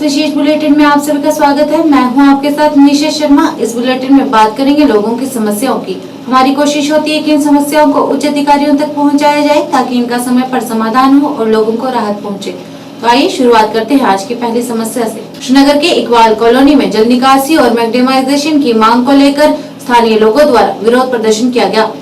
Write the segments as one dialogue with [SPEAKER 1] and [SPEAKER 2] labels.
[SPEAKER 1] विशेष bulletin में आप सभी का स्वागत है। मैं हूं आपके साथ निशा शर्मा। इस बुलेटिन में बात करेंगे लोगों की समस्याओं की। हमारी कोशिश होती है कि इन समस्याओं को उच्च अधिकारियों तक पहुंचाया जाए ताकि इनका समय पर समाधान हो और लोगों को राहत पहुंचे। तो आइए शुरुआत करते हैं आज की पहली समस्या से। श्रीनगर के इकबाल कॉलोनी में जल निकासी और मैग्नेमाइजेशन की मांग को लेकर स्थानीय लोगों द्वारा विरोध प्रदर्शन किया गया।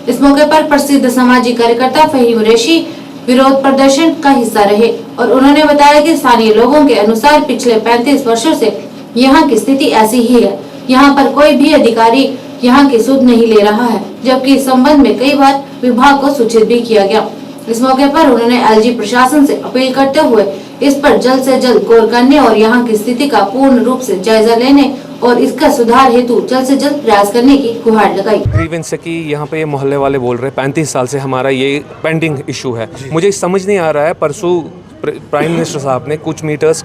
[SPEAKER 1] इस मौके पर प्रसिद्ध सामाजिक कार्यकर्ता फहीम कुरैशी विरोध प्रदर्शन का हिस्सा रहे और उन्होंने बताया कि स्थानीय लोगों के अनुसार पिछले 35 वर्षों से यहाँ की स्थिति ऐसी ही है। यहाँ पर कोई भी अधिकारी यहाँ की सुध नहीं ले रहा है, जबकि इस संबंध में कई बार विभाग को सूचित भी किया गया। इस मौके पर उन्होंने एलजी प्रशासन से अपील करते हुए इस पर जल्द से जल्द गौर करने और यहाँ की स्थिति का पूर्ण रूप से जायजा लेने और इसका सुधार हेतु जल्द से जल्द प्रयास करने की गुहार लगाई।
[SPEAKER 2] ग्रीवेंस की यहाँ पे मोहल्ले वाले बोल रहे हैं 35 साल से हमारा ये पेंडिंग इशू है। मुझे समझ नहीं आ रहा है, परसों प्राइम मिनिस्टर साहब ने कुछ मीटर्स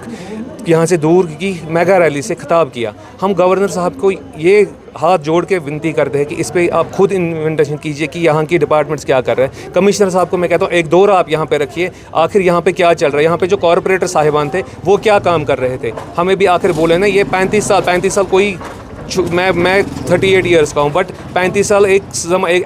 [SPEAKER 2] यहाँ से दूर की मेगा रैली से खिताब किया। हम गवर्नर साहब को ये हाथ जोड़ के विनती करते हैं कि इस पे आप खुद इन्वेस्टिगेशन कीजिए कि यहाँ की डिपार्टमेंट्स क्या कर रहे हैं। कमिश्नर साहब को मैं कहता हूँ एक दौर आप यहाँ पे रखिए, आखिर यहाँ पे क्या चल रहा है। यहाँ पे जो कॉर्पोरेटर साहिबान थे वो क्या काम कर रहे थे, हमें भी आखिर बोले ना। ये 35 साल कोई मैं 38 ईयर्स का हूँ, बट 35 साल एक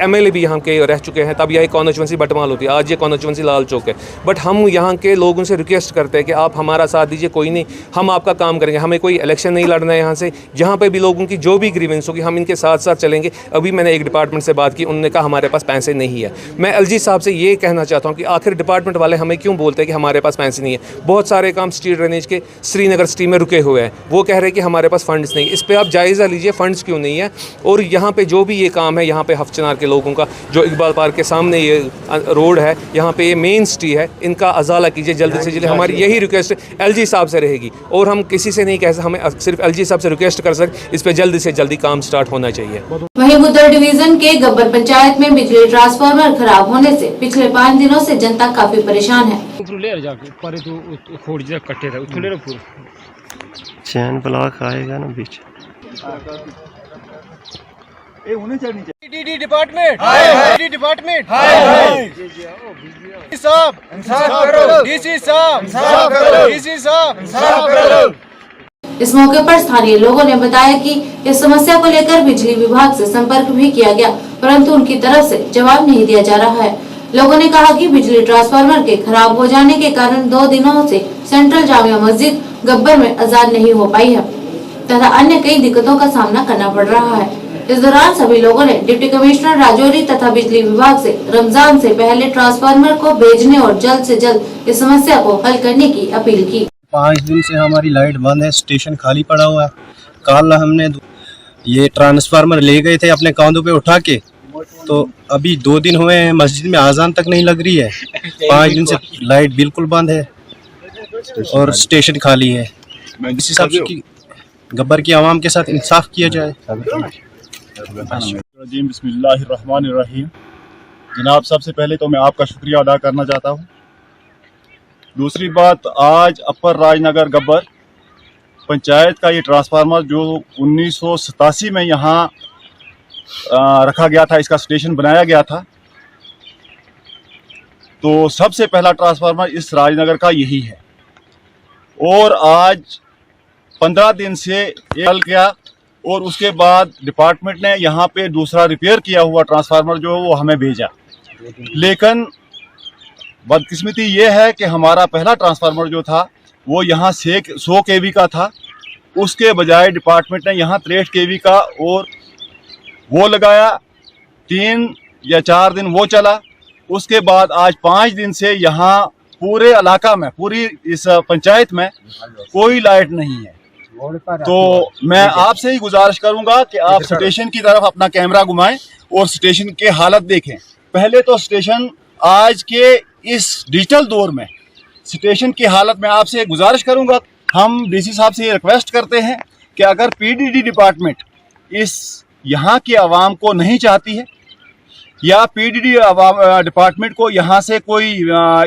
[SPEAKER 2] MLA भी यहाँ के रह चुके हैं। तब यह कॉन्स्टिट्यूंसी बटमाल होती है, आज ये कॉन्स्टिट्यूंसी लाल चौक है। बट हम यहाँ के लोगों से रिक्वेस्ट करते हैं कि आप हमारा साथ दीजिए, कोई नहीं, हम आपका काम करेंगे। हमें कोई इलेक्शन नहीं लड़ना है यहाँ से। जहाँ पे भी लोगों की जो भी ग्रीवेंस होगी हम इनके साथ साथ चलेंगे। अभी मैंने एक डिपार्टमेंट से बात की, उन्होंने कहा हमारे पास पैसे नहीं है। मैं LG साहब से ये कहना चाहता हूँ कि आखिर डिपार्टमेंट वाले हमें क्यों बोलते हैं कि हमारे पास पैसे नहीं है। बहुत सारे काम स्ट्रीट ड्रेनेज के श्रीनगर सिटी में रुके हुए हैं, वो कह रहे हैं कि हमारे पास फंड्स नहीं। इस पर आप जायज़ा लीजिए, फंड्स क्यों नहीं है। और यहाँ पे जो भी ये काम है, यहाँ पे हफ्चनार के लोगों का, जो इकबाल पार्क के सामने ये रोड है, यहाँ पे ये मेन सिटी है, इनका अजाला कीजिए जल्द से जल्द। हमारी यही रिक्वेस्ट LG साहब से रहेगी और हम किसी से नहीं कह सकते, हमें सिर्फ LG साहब से रिक्वेस्ट कर सकते, इस पे जल्द से जल्दी काम स्टार्ट होना चाहिए।
[SPEAKER 1] वहीं बुद्धर डिवीजन के गब्बर पंचायत में बिजली ट्रांसफार्मर खराब होने से पिछले 5 दिनों से जनता काफी परेशान है।
[SPEAKER 3] चैन ब्लॉक आएगा ना बीच।
[SPEAKER 4] डिपार्टमेंट
[SPEAKER 1] इस मौके पर स्थानीय लोगों ने बताया कि इस समस्या को लेकर बिजली विभाग से संपर्क भी किया गया, परंतु उनकी तरफ से जवाब नहीं दिया जा रहा है। लोगों ने कहा कि बिजली ट्रांसफार्मर के खराब हो जाने के कारण 2 दिनों से सेंट्रल जामिया मस्जिद गब्बर में अजान नहीं हो पाई है तथा अन्य कई दिक्कतों का सामना करना पड़ रहा है। इस दौरान सभी लोगों ने डिप्टी कमिश्नर राजौरी तथा बिजली विभाग से रमजान से पहले ट्रांसफार्मर को भेजने और जल्द से जल्द इस समस्या को हल करने की अपील की।
[SPEAKER 3] 5 दिन से हमारी लाइट बंद है, स्टेशन खाली पड़ा हुआ है। कल हमने ये ट्रांसफार्मर ले गए थे अपने कांधों पे उठा के, तो अभी 2 दिन हुए हैं, मस्जिद में आजान तक नहीं लग रही है। 5 दिन से लाइट बिल्कुल बंद है और स्टेशन खाली है। इस हिसाब से गब्बर की आवाम के साथ इंसाफ किया जाए।
[SPEAKER 5] बिस्मिल्लाहिर्रहमानिर्रहीम। जनाब, सबसे पहले तो मैं आपका शुक्रिया अदा करना चाहता हूँ। दूसरी बात, आज अपर राजनगर गब्बर पंचायत का ये ट्रांसफार्मर जो 1987 में यहाँ रखा गया था, इसका स्टेशन बनाया गया था, तो सबसे पहला ट्रांसफार्मर इस राजनगर का यही है। और आज 15 दिन से चल गया और उसके बाद डिपार्टमेंट ने यहाँ पे दूसरा रिपेयर किया हुआ ट्रांसफार्मर जो वो हमें भेजा। लेकिन बदकिस्मती ये है कि हमारा पहला ट्रांसफार्मर जो था वो यहाँ 100 kV का था, उसके बजाय डिपार्टमेंट ने यहाँ 63 kV का और वो लगाया। 3 या 4 दिन वो चला, उसके बाद आज 5 दिन से यहाँ पूरे इलाका में, पूरी इस पंचायत में कोई लाइट नहीं है। तो मैं आपसे ही गुजारिश करूंगा कि आप स्टेशन की तरफ अपना कैमरा घुमाएं और स्टेशन के हालत देखें। पहले तो स्टेशन आज के इस डिजिटल दौर में स्टेशन की हालत में आपसे गुजारिश करूंगा, हम DC साहब से ये रिक्वेस्ट करते हैं कि अगर PDD डिपार्टमेंट इस यहाँ की आवाम को नहीं चाहती है या पीडीडी डिपार्टमेंट को यहाँ से कोई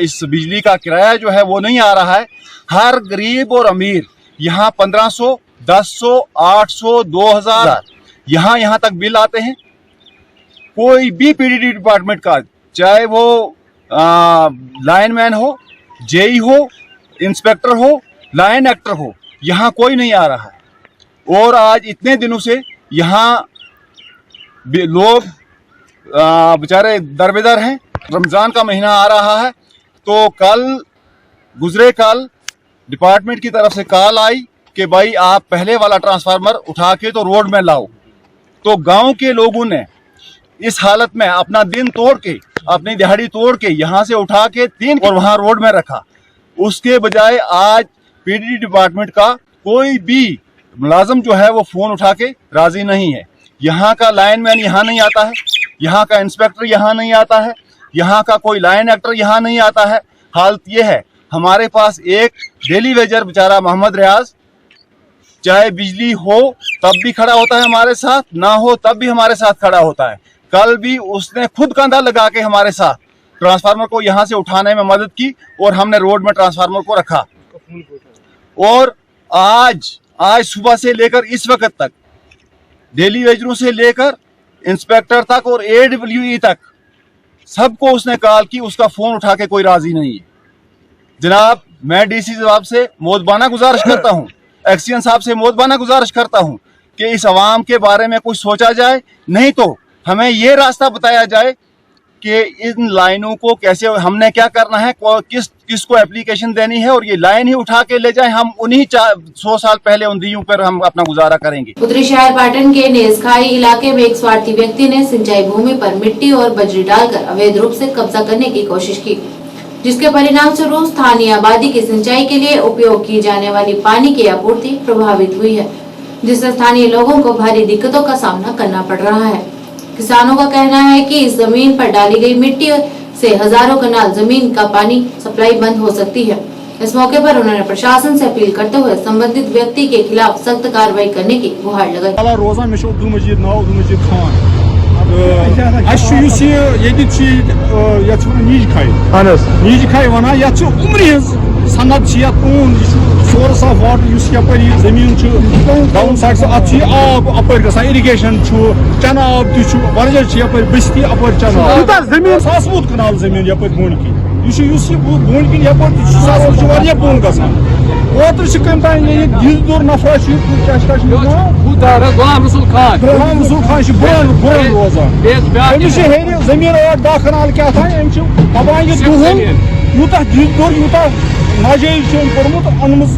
[SPEAKER 5] इस बिजली का किराया जो है वो नहीं आ रहा है। हर गरीब और अमीर यहाँ 1500, 1100, 800, 2000 यहाँ तक बिल आते हैं। कोई भी पीडीडी डिपार्टमेंट का, चाहे वो लाइनमैन हो, जेई हो, इंस्पेक्टर हो, लाइन एक्टर हो, यहाँ कोई नहीं आ रहा है। और आज इतने दिनों से यहाँ लोग बेचारे दरबेदर हैं। रमज़ान का महीना आ रहा है, तो गुजरे कल डिपार्टमेंट की तरफ से कॉल आई कि भाई आप पहले वाला ट्रांसफार्मर उठा के तो रोड में लाओ। तो गांव के लोगों ने इस हालत में अपना दिन तोड़ के, अपनी दिहाड़ी तोड़ के यहाँ से उठा के 3 और वहाँ रोड में रखा। उसके बजाय आज पीडीडी डिपार्टमेंट का कोई भी मुलाजिम जो है वो फ़ोन उठा के राज़ी नहीं है। यहाँ का लाइनमैन यहाँ नहीं आता है, यहाँ का इंस्पेक्टर यहाँ नहीं आता है, यहाँ का कोई लाइन एक्टर यहाँ नहीं आता है। हालत ये है, हमारे पास एक डेली वेजर बेचारा मोहम्मद रियाज, चाहे बिजली हो तब भी खड़ा होता है हमारे साथ, ना हो तब भी हमारे साथ खड़ा होता है। कल भी उसने खुद कंधा लगा के हमारे साथ ट्रांसफार्मर को यहाँ से उठाने में मदद की और हमने रोड में ट्रांसफार्मर को रखा। और आज सुबह से लेकर इस वक्त तक डेली वेजरों से लेकर इंस्पेक्टर तक और AWE तक सबको उसने कॉल की, उसका फोन उठा के कोई राजी नहीं है। जनाब, मैं डीसी साहब से मोदबाना गुजारिश करता हूँ, एक्सीएन साहब से मोदबाना गुजारिश करता हूँ कि इस आवाम के बारे में कुछ सोचा जाए, नहीं तो हमें ये रास्ता बताया जाए कि इन लाइनों को कैसे, हमने क्या करना है, किसको एप्लीकेशन देनी है और ये लाइन ही उठा के ले जाए। हम उन्हीं 100 साल पहले उन दियों पर हम अपना गुजारा करेंगे।
[SPEAKER 1] उत्तरी शहर पाटन के नेजखाई इलाके में एक स्वार्थी व्यक्ति ने सिंचाई भूमि पर मिट्टी और बजरी डालकर अवैध रूप से कब्जा करने की कोशिश की, जिसके परिणाम स्वरूप स्थानीय आबादी की सिंचाई के लिए उपयोग की जाने वाली पानी की आपूर्ति प्रभावित हुई है, जिससे स्थानीय लोगों को भारी दिक्कतों का सामना करना पड़ रहा है। किसानों का कहना है कि इस जमीन पर डाली गई मिट्टी से हजारों कनाल जमीन का पानी सप्लाई बंद हो सकती है। इस मौके पर उन्होंने प्रशासन से अपील करते हुए संबंधित व्यक्ति के खिलाफ सख्त कार्रवाई करने की गुहार लगाई।
[SPEAKER 4] रोजान में अब्दुल मजीद नाव, अब्दुल मजीद खान नीज खाई वन उम्र सनद सोर्स ऑफ वाटर जमीन डाउन साइड से आब अपर ग इरिगेशन चना आब तह बस्ती अपर चना जमीन 7 कनाल जमीन यप बोन किन बोन किन यप बोन ग ओतर कम तान दिल दूर नफर गुलाम रसूल खान बोन रोजान जमीन 8-10 कनाल क्या दपान यूत दिल दूर यूत नाजायज कोर्मुत अनमुत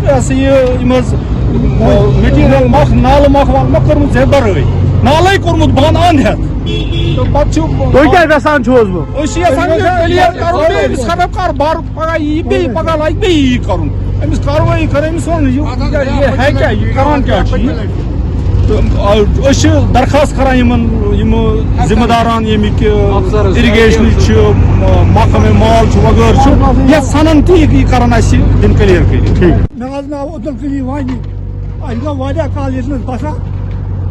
[SPEAKER 4] मटीरियल मख नाल मख वह कर्मुत जे बरई नाले कोर्मुत बंद अंध तो पचान क्लियर कर बार पगह यी बे पगह लगे बे यी कर कार्रवाई कर है क्या करान क्या तो दरखास्त करान जिम्मेदारान यमिक इरिगेशन महकमे माल वगैरह ये सनन ती करान दिन क्लियर कर
[SPEAKER 6] मे नाव अब्दुल कली वानी गो काल ये बसान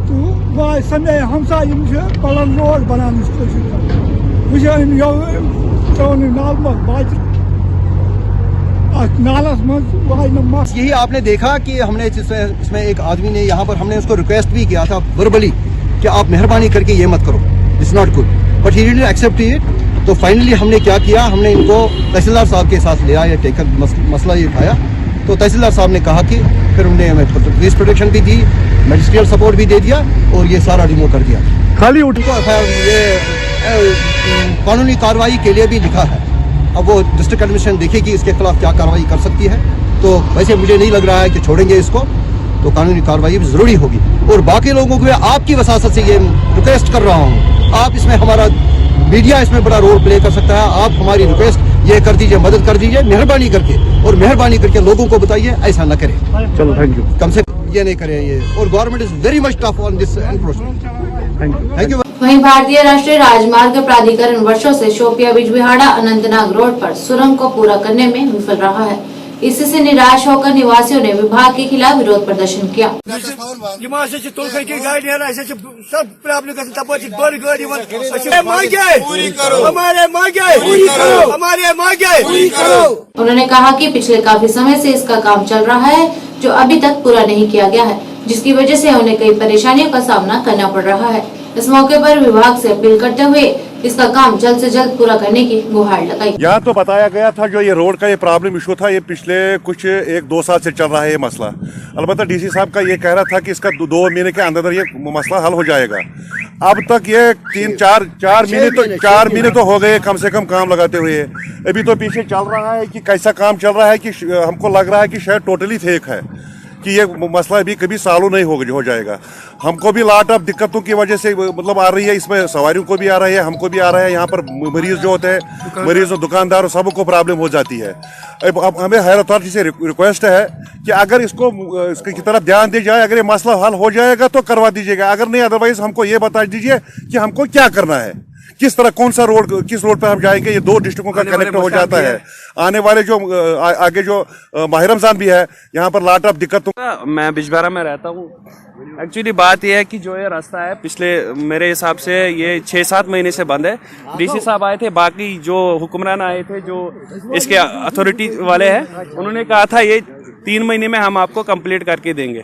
[SPEAKER 6] तो समय हमसा पलन रोड बनान नाल बात
[SPEAKER 7] यही आपने देखा कि हमने इसमें एक आदमी ने यहाँ पर हमने उसको रिक्वेस्ट भी किया था वर्बली कि आप मेहरबानी करके ये मत करो, it's not good, but he didn't accept it. तो फाइनली हमने क्या किया, हमने इनको तहसीलदार साहब के साथ लिया, या टेकर मसला ये उठाया। तो तहसीलदार साहब ने कहा कि फिर उन्होंने हमें पुलिस प्रोटेक्शन भी दी, मजिस्ट्रियल सपोर्ट भी दे दिया और ये सारा रिमूव कर दिया।
[SPEAKER 4] खाली
[SPEAKER 7] उनको ये कानूनी कार्रवाई के लिए भी लिखा है। अब वो डिस्ट्रिक्ट एडमिनिस्ट्रेशन देखेगी इसके खिलाफ क्या कार्रवाई कर सकती है। तो वैसे मुझे नहीं लग रहा है कि छोड़ेंगे इसको, तो कानूनी कार्रवाई भी जरूरी होगी। और बाकी लोगों को आपकी वसासत से ये रिक्वेस्ट कर रहा हूँ, आप इसमें हमारा मीडिया इसमें बड़ा रोल प्ले कर सकता है। आप हमारी रिक्वेस्ट ये कर दीजिए, मदद कर दीजिए मेहरबानी करके, और मेहरबानी करके लोगों को बताइए ऐसा न करें।
[SPEAKER 4] चलो थैंक यू।
[SPEAKER 7] कम से कम ये नहीं करें ये। और government is very much tough on this encroachment. Thank you.
[SPEAKER 1] वहीं भारतीय राष्ट्रीय राजमार्ग प्राधिकरण वर्षों से शोपिया बिजबिहाड़ा अनंतनाग रोड पर सुरंग को पूरा करने में विफल रहा है, इसी से निराश होकर निवासियों ने विभाग के खिलाफ विरोध प्रदर्शन किया। उन्होंने कहा कि पिछले काफी समय से इसका काम चल रहा है जो अभी तक पूरा नहीं किया गया है, जिसकी वजह से उन्हें कई परेशानियों का सामना करना पड़ रहा है। इस मौके पर विभाग से अपील करते हुए इसका काम जल्द से जल्द पूरा करने की गुहार लगाई।
[SPEAKER 5] यहाँ तो बताया गया था जो ये रोड का ये प्रॉब्लम इशू था, ये पिछले कुछ 1-2 साल से चल रहा है ये मसला। अलबत्ता डीसी साहब का ये कह रहा था कि इसका 2 महीने के अंदर ये मसला हल हो जाएगा। अब तक ये 4 महीने तो हो गए कम से कम काम लगाते हुए। अभी तो पीछे चल रहा है कि कैसा काम चल रहा है कि हमको लग रहा है कि शायद टोटली फेक है कि ये मसला भी कभी सॉल्व नहीं हो जाएगा। हमको भी लॉट ऑफ दिक्कतों की वजह से मतलब आ रही है, इसमें सवारियों को भी आ रही है, हमको भी आ रहा है। यहाँ पर मरीज जो होते हैं, मरीज और दुकानदार सबको प्रॉब्लम हो जाती है। अब हमें हायर अथॉरिटी से रिक्वेस्ट है कि अगर इसकी तरफ ध्यान दी जाए, अगर ये मसला हल हो जाएगा तो करवा दीजिएगा, अगर नहीं अदरवाइज हमको ये बता दीजिए कि हमको क्या करना है, किस तरह किस रोड पर हम जाएंगे। ये 2 डिस्ट्रिक्टों का कनेक्ट हो जाता है। आने वाले जो आगे जो माह रमजान भी है, यहाँ पर लॉट ऑफ दिक्कत।
[SPEAKER 8] मैं बिजबारा में रहता हूँ। एक्चुअली बात यह है कि जो ये रास्ता है पिछले मेरे हिसाब से ये 6-7 महीने से बंद है। डीसी साहब आए थे, बाकी जो हुक्मरान आए थे, जो इसके अथॉरिटी वाले हैं, उन्होंने कहा था ये 3 महीने में हम आपको कंप्लीट करके देंगे।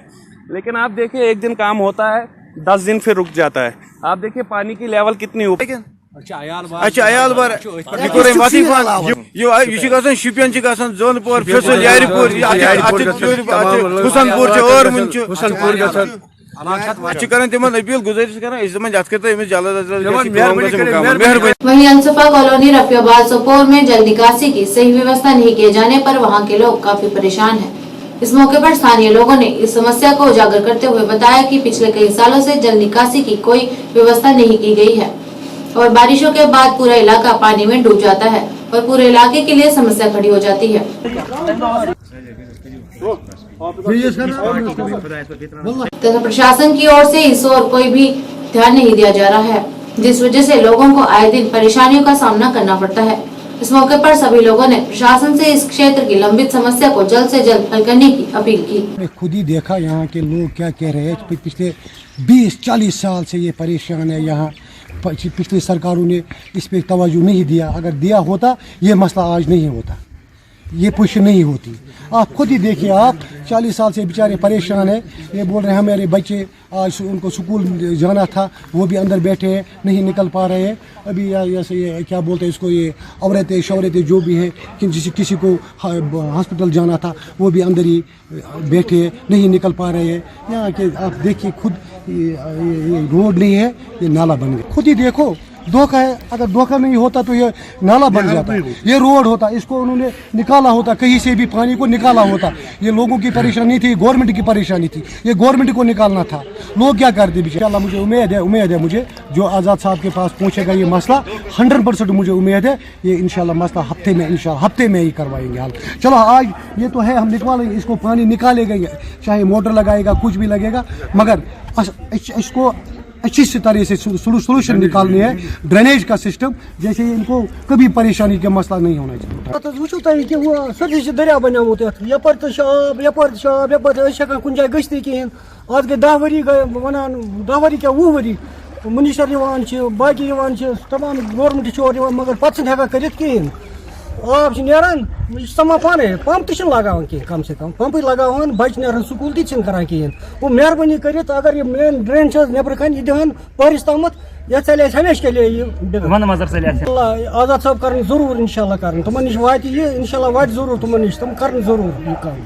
[SPEAKER 8] लेकिन आप देखिए, एक दिन काम होता है, 10 दिन फिर रुक जाता है। आप देखिए पानी की लेवल कितनी ऊपर।
[SPEAKER 9] अयाल बार शुपियन जोनपुर फैसल यारपुर हुसनपुर और अपील गुजारिश
[SPEAKER 1] वहीं अलसफा कॉलोनी रफियाबाद सोपोर में जल निकासी की सही व्यवस्था नहीं किए जाने पर वहां के लोग काफी परेशान हैं। इस मौके पर स्थानीय लोगों ने इस समस्या को उजागर करते हुए बताया कि पिछले कई सालों से जल निकासी की कोई व्यवस्था नहीं की गई है और बारिशों के बाद पूरा इलाका पानी में डूब जाता है और पूरे इलाके के लिए समस्या खड़ी हो जाती है। तथा प्रशासन की ओर से इस ओर कोई भी ध्यान नहीं दिया जा रहा है, जिस वजह से लोगों को आए दिन परेशानियों का सामना करना पड़ता है। इस मौके पर सभी लोगों ने प्रशासन से इस क्षेत्र की लंबित समस्या को जल्द से जल्द हल करने की अपील की।
[SPEAKER 10] मैं खुद ही देखा यहाँ के लोग क्या कह रहे हैं। पिछले 20-40 साल से ये परेशान है। यहाँ पिछली सरकारों ने इस पे तवज्जो नहीं दिया। अगर दिया होता ये मसला आज नहीं होता, ये पुश नहीं होती। आप खुद ही देखिए, आप 40 साल से बेचारे परेशान है। ये बोल रहे हैं हमारे बच्चे आज उनको स्कूल जाना था, वो भी अंदर बैठे हैं, नहीं निकल पा रहे हैं। अभी ये क्या बोलते हैं इसको, ये औरतें शौरतें जो भी हैं, किसी को हॉस्पिटल जाना था, वो भी अंदर ही बैठे हैं, नहीं निकल पा रहे हैं। यहाँ के आप देखिए खुद, ये रोड नहीं है, ये नाला बन गया। खुद ही देखो, धोखा है। अगर धोखा नहीं होता तो ये नाला बन जाता, ये रोड होता, इसको उन्होंने निकाला होता, कहीं से भी पानी को निकाला होता। ये लोगों की परेशानी थी, गवर्नमेंट की परेशानी थी, ये गवर्नमेंट को निकालना था। लोग क्या करते बेचारा। मुझे उम्मीद है मुझे जो आज़ाद साहब के पास पहुंचेगा ये मसला, 100% मुझे उम्मीद है ये इंशाल्लाह मसला हफ्ते में ही करवाएंगे हल। चलो आज ये तो है, हम निकालेंगे इसको, पानी निकालेगा, चाहे मोटर लगाएगा, कुछ भी लगेगा, मगर इसको अच्छी तरह से सोल्यूशन निकालनी है। ड्रेनेज का सिस्टम, जैसे इनको कभी परेशानी का मसला नहीं होना चाहिए।
[SPEAKER 6] वो सोच दरिया बनोत यपर तो शाब यपर कुन जाए गश्त कहें। आज गई 10 वरी वन 10 वरी क्या 20 वरी मिनिस्टर बाकी तमाम गवर्नमेंट मगर पे हेकान कर कहें। आब नान समा पाने पम्प तो लगान कह, कम से कम पम्प लगान, बच्चे नान स्कूल तक करान कहें। वो मेहरबानी कर अगर ये मेन ड्रेन नबर कन यह दिन पारिस तम यह चल हमेशा के लिए आज़ाद साहब कर जरूर इंशाल्लाह कर तुम नश वा इंशाल्लाह वा जरूर तुम नश तुम कर जरूर ये काम।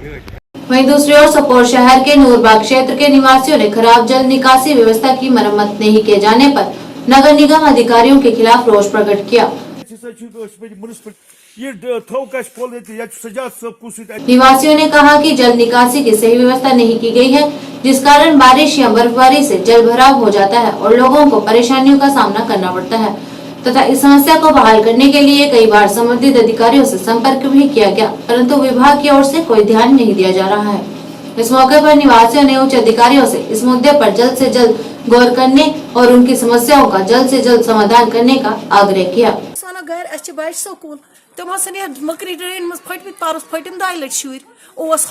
[SPEAKER 1] वहीं दूसरी ओर सोपोर शहर के नूरबाग क्षेत्र के निवासियों ने खराब जल निकासी व्यवस्था की मरम्मत नहीं किए जाने पर नगर निगम अधिकारियों के खिलाफ रोष प्रकट किया। निवासियों ने कहा कि जल निकासी की सही व्यवस्था नहीं की गई है, जिस कारण बारिश या बर्फबारी से जल भराव हो जाता है और लोगों को परेशानियों का सामना करना पड़ता है तथा इस समस्या को बहाल करने के लिए कई बार संबंधित अधिकारियों से संपर्क भी किया गया, परंतु विभाग की ओर से कोई ध्यान नहीं दिया जा रहा है। इस मौके पर निवासियों ने उच्च अधिकारियों से इस मुद्दे पर जल्द से जल्द गौर करने और उनकी समस्याओं का जल्द से जल्द समाधान करने का आग्रह किया।
[SPEAKER 11] गैर बच्चे स्कूल तम मकरी ड्रेन मज फटम पारस फटम 2 लट शुर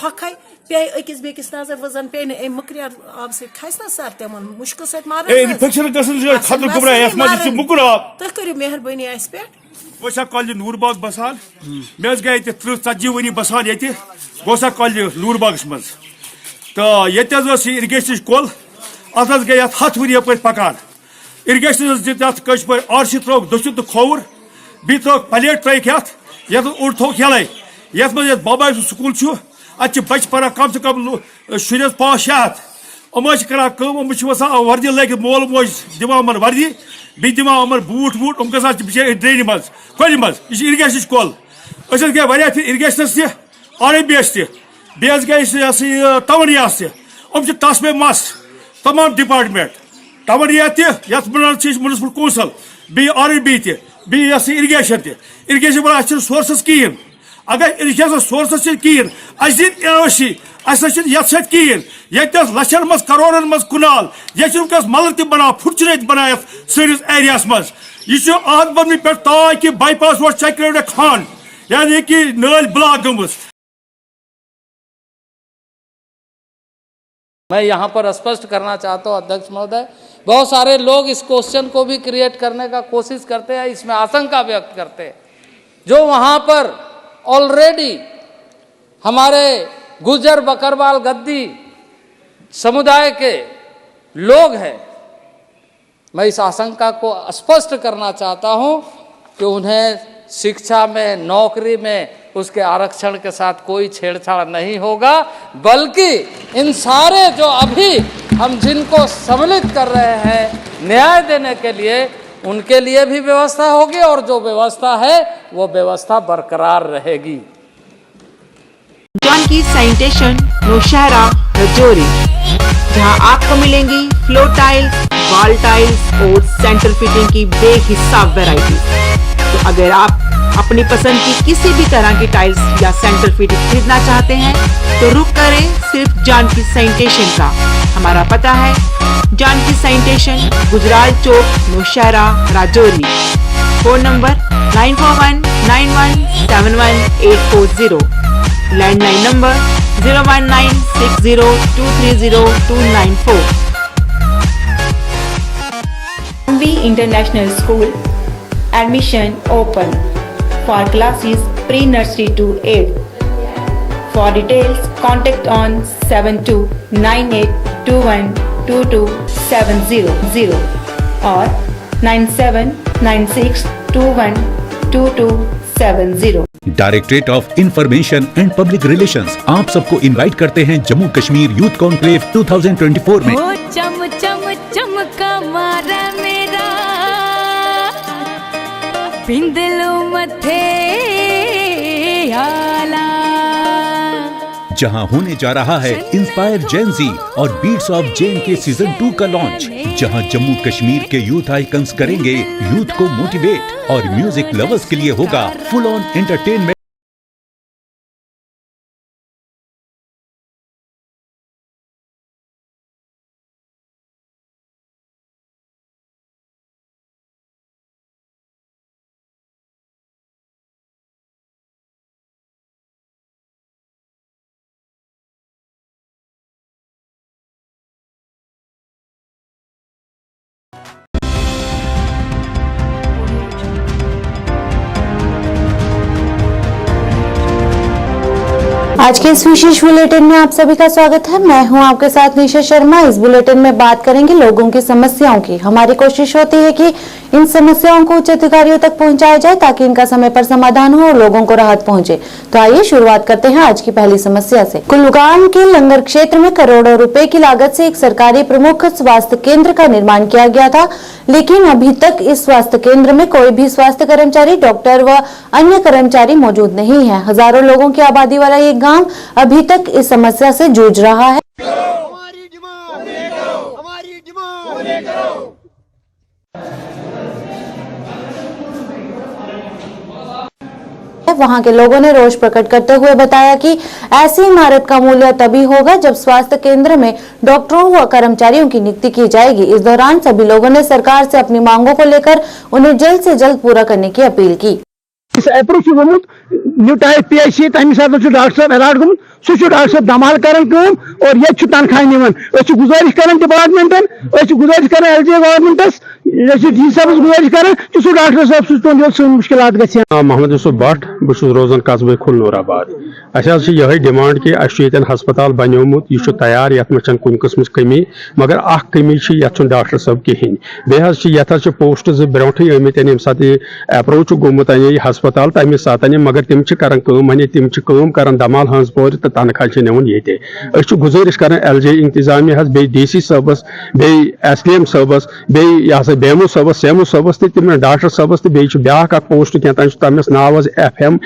[SPEAKER 11] हक पे अकिस बेकिस नजर वजन पे मकरी आब से खस ना सर तम मुश्किल सत मार तुम करो मेहरबानी अस पे
[SPEAKER 4] कॉलेज नूरबाग बसान मे गए 30-40 वन बसान ये गोसा कॉलेज नूरबागस मज तो ये इरिगेशन कोल अत गई 7 वन पे पकान इरिगेशन दित कश पे आरसी त्रोक दसिन तो खोवर बी त्रोक प्लेट त्रिक ये उड़ थोक यल ये बाबा स्कूल अत बच पान कम से कम शुर 5-6 हथ अम वसान वर्दी लगे मोल मोज दिवान वर्दी बी दिवान बूट वूट गसा बिचार ड्रेन मज कोल मज यह इरिगेशन कोल गए वारिया फिर इरिगेशनस RMBS बे गए तवनियास तस पे मस तमाम डिपार्टमेंट तवनिया म्यूनसिपल कौंसल बी RMB बी इरिगेशन बना सोर्सस कहें अगर इरिगेशन सोर्सस कहें अशी ये कहें ये लक्षन मज करोड़न मज कुनाल ये मल बना फुटचर बना सैनिस एरिया मज यह अहद बन पे ताकि कि बाईपास रोड चक्र खान यानी कि नल ब्लॉक गम
[SPEAKER 12] मैं यहाँ पर स्पष्ट करना चाहता हूँ अध्यक्ष महोदय, बहुत सारे लोग इस क्वेश्चन को भी क्रिएट करने का कोशिश करते हैं, इसमें आशंका व्यक्त करते हैं। जो वहाँ पर ऑलरेडी हमारे गुर्जर बकरवाल गद्दी समुदाय के लोग हैं, मैं इस आशंका को स्पष्ट करना चाहता हूँ कि उन्हें शिक्षा में, नौकरी में उसके आरक्षण के साथ कोई छेड़छाड़ नहीं होगा, बल्कि इन सारे जो अभी हम जिनको सम्मिलित कर रहे हैं न्याय देने के लिए, उनके लिए भी व्यवस्था होगी और जो व्यवस्था है वो व्यवस्था बरकरार रहेगी।
[SPEAKER 13] जानकी सैनिटेशन नौशहरा राजौरी, जहां आपको मिलेंगी फ्लोर टाइल्स, वॉल टाइल्स और सेंटर फिटिंग की बेहिसाब वैरायटी। तो अगर आप अपनी पसंद की किसी भी तरह की टाइल्स या सेंटर फिटिंग खरीदना चाहते हैं तो रुक करें सिर्फ जानकी सैनिटेशन का। हमारा पता है Janki sanitation, Gujral Chowk, Nowshera, Rajouri. Phone number 9419171840, landline number 01960230294।
[SPEAKER 14] MV International School, admission open for classes pre-nursery to 8th. For details, contact on 7298212270 or 9796212270।
[SPEAKER 15] Directorate of information and public relations आप सबको इनवाइट करते हैं जम्मू कश्मीर यूथ कॉन्क्लेव 2024 में।
[SPEAKER 16] चम चम चमका मारा मेरा पिंदलो मथे आला,
[SPEAKER 15] जहां होने जा रहा है इंस्पायर जेन ज़ी और बीट्स ऑफ जेन के सीजन 2 का लॉन्च, जहां जम्मू कश्मीर के यूथ आइकन्स करेंगे यूथ को मोटिवेट और म्यूजिक लवर्स के लिए होगा फुल ऑन एंटरटेनमेंट।
[SPEAKER 1] आज के इस विशेष बुलेटिन में आप सभी का स्वागत है। मैं हूं आपके साथ निशा शर्मा। इस बुलेटिन में बात करेंगे लोगों की समस्याओं की। हमारी कोशिश होती है कि इन समस्याओं को उच्च अधिकारियों तक पहुंचाया जाए ताकि इनका समय पर समाधान हो और लोगों को राहत पहुंचे। तो आइए शुरुआत करते हैं आज की पहली समस्या से। कुलगाम के लंगर क्षेत्र में करोड़ों रुपए की लागत से एक सरकारी प्रमुख स्वास्थ्य केंद्र का निर्माण किया गया था, लेकिन अभी तक इस स्वास्थ्य केंद्र में कोई भी स्वास्थ्य कर्मचारी, डॉक्टर व अन्य कर्मचारी मौजूद नहीं है। हजारों लोगों की आबादी वाला ये गांव अभी तक इस समस्या से जूझ रहा है। वहां के लोगों ने रोष प्रकट करते हुए बताया कि ऐसी इमारत का मूल्य तभी होगा जब स्वास्थ्य केंद्र में डॉक्टरों व कर्मचारियों की नियुक्ति की जाएगी। इस दौरान सभी लोगों ने सरकार से अपनी मांगों को लेकर उन्हें जल्द से जल्द पूरा करने की अपील की।
[SPEAKER 4] अप्रूव गोमुत न्यू टाइप PIC तमिस डॉक्टर साहब अलाट गोमुत सह डॉक्टर साहब दमाल करान और ये तनख्वाह निवन गुजारिश करान डिपार्टमेंटन गुजारिश करान LG गवर्नमेंटस डी साहब गुजारिश करान सह डॉक्टर साहब सह सन मुश्किलात गया।
[SPEAKER 17] मोहम्मद यूसुफ भट्ट बहुत रोजान कस्बे खुलनूराबाद अस यही डिमांड कि अन हस्पताल बनोमुत यह तैयार ये कुन किस्म कमी मगर अख कमी डॉक्टर साहब कहें बे पोस्ट ब्रोट आमत ये सात अप्रोच गोमुत अने हस्पताल तमें सात अने मगर तम तम कर दमाल हंसपोर तो तनख्वाह निवन ये गुजारिश कर LG इंतजामिया बे DC साहबस बे SDM साहबस बे BMO साहबस SEMO साहबस तो तम डॉक्टर साहबस तो बे ब्या पोस्ट क्या तमिस नाव FM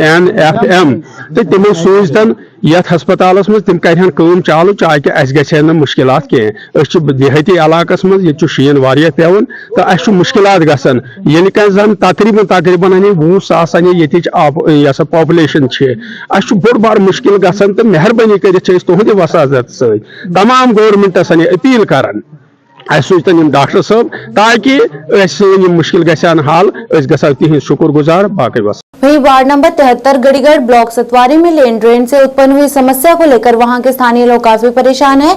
[SPEAKER 17] NFM तो तमो सूजन यथ हस्पताल मज तम कर चालू चाहे अस ग मुश्किलात कह देहाती इलाकस मज ये शीन वारिया पेवन तो अस मुश्किलात गसन ये जन तकरीबन अने 20,000 अने ये पॉपुलेशन अस बोड़ बार मुश्किल गसन तो मेहरबानी कर तुहद वसाजत सत तमाम गवर्नमेंटस अने अपील करान सूचन डॉक्टर साहब ताकि सन मुश्किल गन हल गो तिहद शुक्र गुजार बाकी बस।
[SPEAKER 1] वहीं वार्ड नंबर 73 गढ़ीगढ़ ब्लॉक सतवारी में लेन ड्रेन से उत्पन्न हुई समस्या को लेकर वहां के स्थानीय लोग काफी परेशान हैं।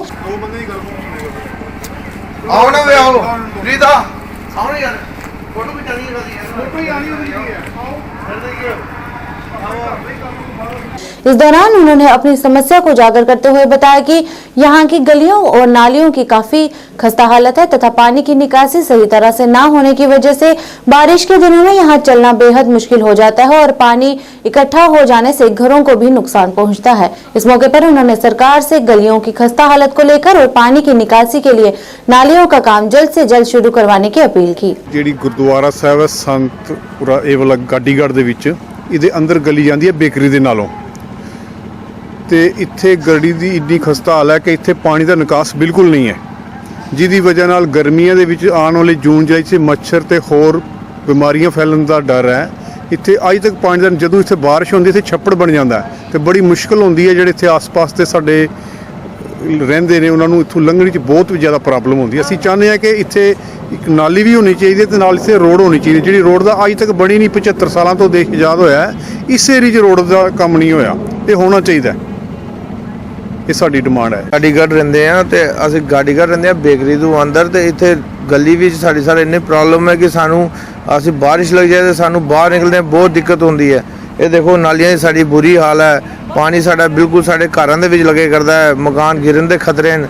[SPEAKER 1] इस दौरान उन्होंने अपनी समस्या को उजागर करते हुए बताया कि यहाँ की गलियों और नालियों की काफी खस्ता हालत है तथा पानी की निकासी सही तरह से ना होने की वजह से बारिश के दिनों में यहाँ चलना बेहद मुश्किल हो जाता है और पानी इकट्ठा हो जाने से घरों को भी नुकसान पहुँचता है। इस मौके पर उन्होंने सरकार से गलियों की खस्ता हालत को लेकर और पानी की निकासी के लिए नालियों का काम जल्द से जल्द शुरू करवाने की अपील की।
[SPEAKER 18] जी गुरुद्वारा साहब संतपुरा ए वाला गाडीगढ़ दे विच इहदे अंदर गली जाती है बेकरी दे नालों ते इत्थे गली दी इन्नी खस्ता हाल है कि इत्थे पानी का निकास बिल्कुल नहीं है जिहदी वजह नाल गर्मियां दे विच आने वाले जून जुलाई से मच्छर ते होर बीमारियां फैलन का डर है। इत्थे अज तक पानी का जदों इत्थे बारिश होंदी इत्थे छप्पड़ बन जाता है तो बड़ी मुश्किल होंदी है जिहड़े इत्थे आस पास के साडे रहिंदे ने उन्होंने इत्थों लंघने बहुत ज़्यादा प्रॉब्लम होंदी है। असीं चाहते हैं कि इत्थे एक नाली भी होनी चाहिए तो नाल इत्थे रोड होनी चाहिए जिहड़ी रोड का अज तक बनी नहीं 75 सालों तो देश आज़ाद होया इस एरिया रोड का काम नहीं होया ये होना चाहिए ये साडी डिमांड है।
[SPEAKER 9] गाडीगढ़ रहिंदे आ ते असीं गाडीगढ़ रहिंदे आ बेकरी तो अंदर ते इत्थे गली विच साडी सारे इन्नी प्रॉब्लम है कि सानू असीं बारिश लग जाए तो सानू बाहर निकलदे बहुत दिक्कत होंदी है। ये देखो नालियां दी साडी बुरी हाल है पानी साडा बिल्कुल साडे घरां दे विच लगे करदा है मकान गिरन दे खतरे न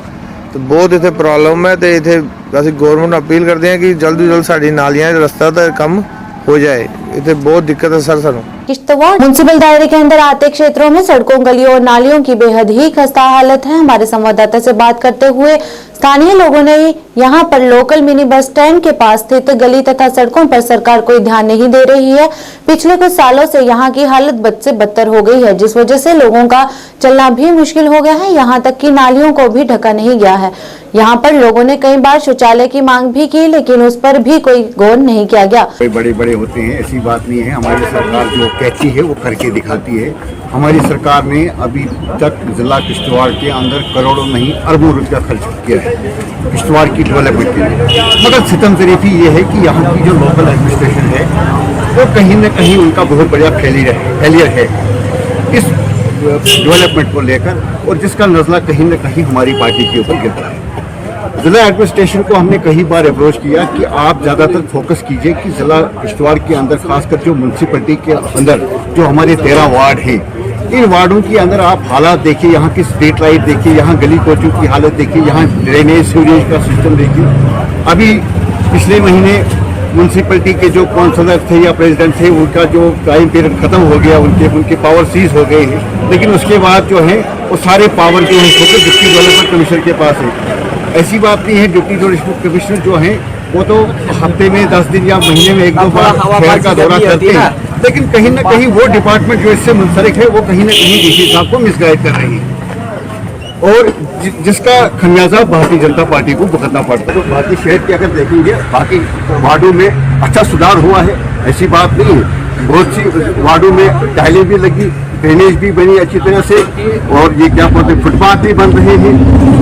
[SPEAKER 9] तो बहुत इत्थे प्रॉब्लम है ते इत्थे असीं गवर्नमेंट अपील करते हैं कि जल्द जल्द साडी नालियां रस्ता दा कम हो जाए इतने बहुत दिक्कत है सर सानू।
[SPEAKER 1] किश्तवाड़ म्युनिसिपल दायरे के अंदर आते क्षेत्रों में सड़कों गलियों और नालियों की बेहद ही खस्ता हालत है। हमारे संवाददाता से बात करते हुए स्थानीय लोगों ने यहाँ पर लोकल मिनी बस स्टैंड के पास स्थित गली तथा सड़कों पर सरकार कोई ध्यान नहीं दे रही है। पिछले कुछ सालों से यहाँ की हालत बद से बदतर हो गई है जिस वजह से लोगों का चलना भी मुश्किल हो गया है। यहाँ तक कि नालियों को भी ढका नहीं गया है। यहाँ पर लोगों ने कई बार शौचालय की मांग भी की लेकिन उस पर भी कोई गौर नहीं किया गया।
[SPEAKER 19] बड़े बड़े होते हैं ऐसी बात नहीं है। हमारी सरकार जो कहती है वो करके दिखाती है। हमारी सरकार ने अभी तक जिला किश्तवाड़ के अंदर करोड़ों नहीं अरबों रुपया खर्च किया है किश्तवाड़ की डेवलपमेंट के लिए। मगर सितम शरीफी ये है कि यहाँ की जो लोकल एडमिनिस्ट्रेशन है वो कहीं न कहीं उनका बहुत बड़ा फेलियर है इस डेवलपमेंट को लेकर और जिसका नजला कहीं न कहीं हमारी पार्टी के ऊपर गिरता है। जिला एडमिनिस्ट्रेशन को हमने कई बार अप्रोच किया कि आप ज़्यादातर फोकस कीजिए कि जिला किश्तवाड़ के अंदर खासकर जो म्यूनसिपलिटी के अंदर जो हमारे 13 वार्ड हैं इन वार्डों के अंदर आप हालात देखिए, यहाँ की स्ट्रीट लाइट देखिए, यहाँ गली कोचों की हालत देखिए, यहाँ ड्रेनेज सीवरेज का सिस्टम देखिए। अभी पिछले महीने म्यूनसिपलिटी के जो काउंसलर थे या प्रेसिडेंट थे उनका जो टाइम पीरियड खत्म हो गया, उनके पावर सीज हो गए हैं लेकिन उसके बाद जो है वो सारे पावर जो है डिप्टी डेवलपमेंट कमिश्नर के पास है। ऐसी बात नहीं है, डिप्टी डेवलपमेंट कमिश्नर जो है वो तो हफ्ते में 10 दिन या महीने में 1-2 बार शहर का दौरा करते हैं लेकिन कहीं ना कहीं वो डिपार्टमेंट जो इससे मुंसलिक है वो कहीं ना कहीं डीसी साहब को मिसगाइड कर रही है और जिसका खमियाजा भारतीय जनता पार्टी को भुगतना पड़ता है। तो भारतीय शहर के अगर देखेंगे बाकी वार्डों में अच्छा सुधार हुआ है, ऐसी बात नहीं है। बहुत सी वार्डों में टाइलें भी लगी, ड्रेनेज भी बनी अच्छी तरह से और ये क्या बोलते हैं फुटपाथ भी बन रहे हैं,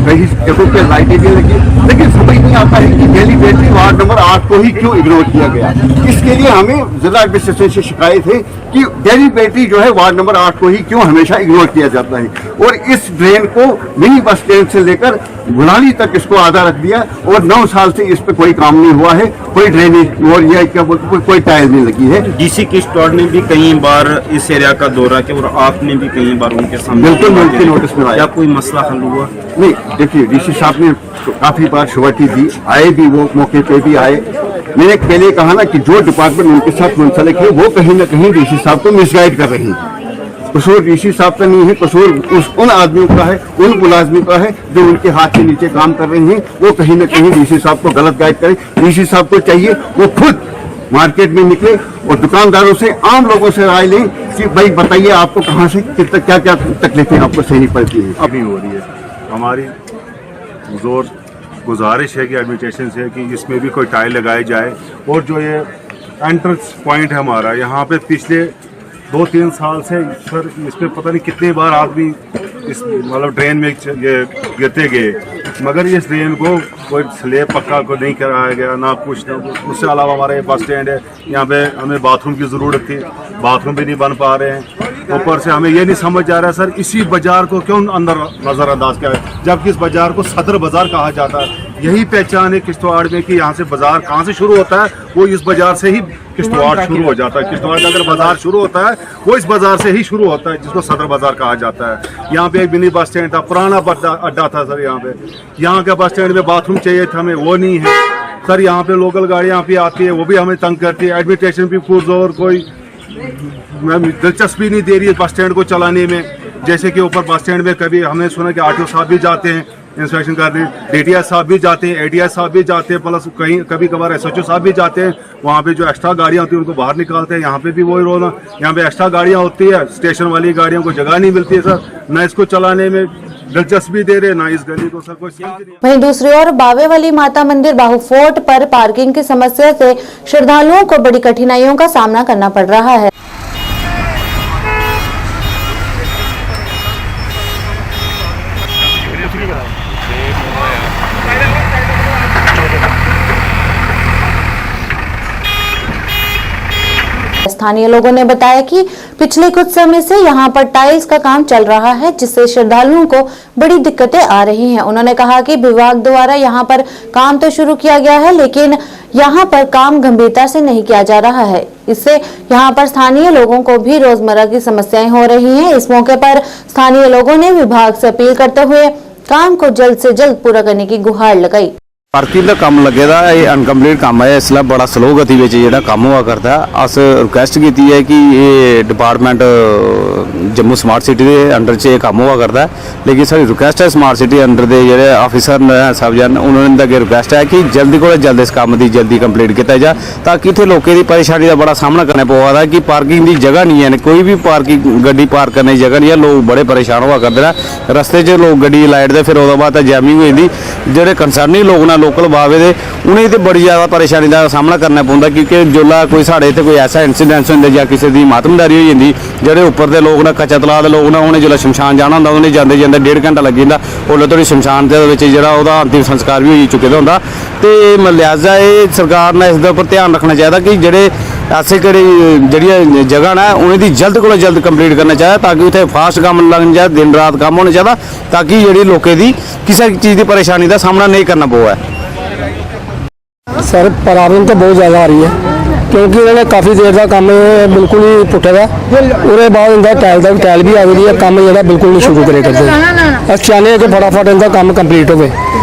[SPEAKER 19] कई जगहों पर लाइटें भी लगी लेकिन समझ नहीं आता है कि डेली बेटी वार्ड नंबर 8 को ही क्यों इग्नोर किया गया। इसके लिए हमें जिला एडमिनिस्ट्रेशन से शिकायत है कि डेलीबरेटली जो है वार्ड नंबर 8 को ही क्यों हमेशा इग्नोर किया जाता है। और इस ड्रेन को मिनी बस स्टैंड से लेकर गुलाली तक इसको आधा रख दिया और 9 साल से इस पे कोई काम नहीं हुआ है, कोई ड्रेनेज और यह क्या बोलते कोई टाइल नहीं लगी है।
[SPEAKER 20] डीसी किश्तवाड़ ने भी कई बार इस एरिया का दौरा किया और आपने भी कई बार उनके सामने
[SPEAKER 19] बिल्कुल उनके नोटिस में आया।
[SPEAKER 20] क्या कोई मसला हल हुआ?
[SPEAKER 19] नहीं, देखिए डीसी साहब ने काफी बार शुरुआती दी, आए भी, वो मौके पे भी आए। मैंने पहले कहा ना कि जो डिपार्टमेंट उनके साथ मुंसलिक है वो कहीं ना कहीं डीसी साहब को मिसगाइड कर रही है। कसूर डीसी साहब का नहीं है, कसूर उन आदमियों का है, उन मुलाजमी का है जो उनके हाथ के नीचे काम कर रहे हैं। वो कहीं ना कहीं डीसी साहब को गलत गाइड करें। डीसी साहब को चाहिए वो खुद मार्केट में निकले और दुकानदारों से, आम लोगों से राय लें कि भाई बताइए आपको कहाँ से क्या क्या तकलीफें आपको सहनी पड़ती है।
[SPEAKER 18] अभी हो रही है। हमारी जोर गुजारिश है कि एडमिनिस्ट्रेशन से कि इसमें भी कोई टाइल लगाई जाए। और जो ये एंट्रेंस पॉइंट है हमारा, यहाँ पे पिछले 2-3 साल से सर इस पर पता नहीं कितनी बार आदमी इस मतलब ड्रेन में ये गिरते गए, मगर इस ड्रेन को कोई स्लेब पक्का को नहीं कराया गया, ना कुछ ना कुछ। उससे अलावा हमारा ये बस स्टैंड है, यहाँ पे हमें बाथरूम की ज़रूरत थी, बाथरूम भी नहीं बन पा रहे हैं। ऊपर से हमें ये नहीं समझ आ रहा है सर, इसी बाजार को क्यों अंदर नज़रअंदाज किया है, जबकि इस बाजार को सदर बाजार कहा जाता है। यही पहचान है किश्तवाड़ में कि यहाँ से बाजार कहाँ से शुरू होता है, वो इस बाजार से ही किश्तवाड़ शुरू हो जाता है। किश्तवाड़ का अगर बाजार शुरू होता है वो इस बाजार से ही शुरू होता है, जिसको सदर बाजार कहा जाता है। यहाँ पे एक मिनी बस स्टैंड था, पुराना अड्डा था सर। यहाँ के बस स्टैंड में बाथरूम चाहिए था, हमें वो नहीं है सर। यहाँ पे लोकल गाड़ियाँ भी आती है, वो भी हमें तंग करती है। एडमिनिस्ट्रेशन भी पुरजोर कोई दिलचस्पी नहीं दे रही है बस स्टैंड को चलाने में। जैसे कि ऊपर बस स्टैंड में कभी हमने सुना कि आरटीओ साहब भी जाते हैं इंस्पेक्शन करने, डीटीएस साहब भी जाते हैं, एटीएस साहब भी जाते हैं, प्लस कहीं कभी कभार एसएचओ साहब भी जाते हैं। वहाँ पे जो एक्स्ट्रा गाड़ियाँ होती हैं उनको बाहर निकालते हैं। यहाँ पे भी वही रोना, यहाँ पे एक्स्ट्रा गाड़ियाँ होती है, स्टेशन वाली गाड़ियों को जगह नहीं मिलती है सर, न इसको चलाने में दिलचस्पी दे रहे, ना इस गली को सर कोई समझ नहीं।
[SPEAKER 1] वहीं दूसरी ओर बावे वाली माता मंदिर बाहु फोर्ट पर पार्किंग की समस्या से श्रद्धालुओं को बड़ी कठिनाइयों का सामना करना पड़ रहा है। स्थानीय लोगों ने बताया कि पिछले कुछ समय से यहां पर टाइल्स का काम चल रहा है, जिससे श्रद्धालुओं को बड़ी दिक्कतें आ रही हैं। उन्होंने कहा कि विभाग द्वारा यहां पर काम तो शुरू किया गया है, लेकिन यहां पर काम गंभीरता से नहीं किया जा रहा है। इससे यहां पर स्थानीय लोगों को भी रोजमर्रा की समस्याएं हो रही हैं। इस मौके पर स्थानीय लोगों ने विभाग से अपील करते हुए काम को जल्द से जल्द पूरा करने की गुहार लगाई।
[SPEAKER 21] पार्किंग का काम लगे दा, ये अनकंप्लीट काम है, इसलिए बड़ा स्लो गति में जो काम हुआ करता है। अस रिक्वेस्ट की है कि ये डिपार्टमेंट जम्मू स्मार्ट सिटी के अंडर च काम हुआ करता है, लेकिन सारी रिक्वेस्ट है स्मार्ट सिटी अंडर के जो ऑफिसर साहब जन उन्होंने अगर रिक्वेस्ट है कि जल्दी को जल्द इस काम की जल्दी कंप्लीट किया जाए, ताकि इतने लोगों की परेशानी का बड़ा सामना करना पवा रहा है कि पार्किंग की जगह नहीं है, कोई भी पार्किंग गड्डी पार्क करने की जगह नहीं है। लोग बड़े परेशान हुआ करते हैं रस्ते च, लोग गड्डी लाइट दे, फिर उसके बाद जैमिंग हुई। जो कंसर्नी लोग ना लोकल बावे दे, उन्हें तो बड़ी ज़्यादा परेशानी का सामना करना पौंदा, क्योंकि जोल्ला कोई साढ़े इतने कोई ऐसा इंसीडेंस होंगे या किसी की मातमदारी हो जाती, जोड़े उपर के लोग ना कच्चा तलाऽ के लोग ना उन्हें जो शमशान जाना होंगे उन्हें जाते जाते 1.5 घंटा लग जाता, उसले थोड़ी शमशान के जो अंतिम संस्कार भी हो चुके होंगे। तो लिहाजा ये सरकार ने इसके उपर ध्यान रखना चाहिए कि जोड़े ऐसे जी जगह ना उन्हें जल्द को जल्द कंप्लीट करना चाहिए, ताकि उत्थे फास्ट काम लग जाए, दिन रात काम होना चाहिए, ताकि जी लोगों की किसी चीज़ की परेशानी का सामना नहीं करना पवे।
[SPEAKER 6] सर प्रॉब्लम तो बहुत ज़्यादा आ रही है, क्योंकि इन्होंने काफ़ी देर का काम बिल्कुल ही पुट्टे का, उसके बाद इनका टाइल भी आ गई है, काम जो बिल्कुल नहीं शुरू करे करते। अस चाहते हैं कि फटाफट इनका काम कंप्लीट हो।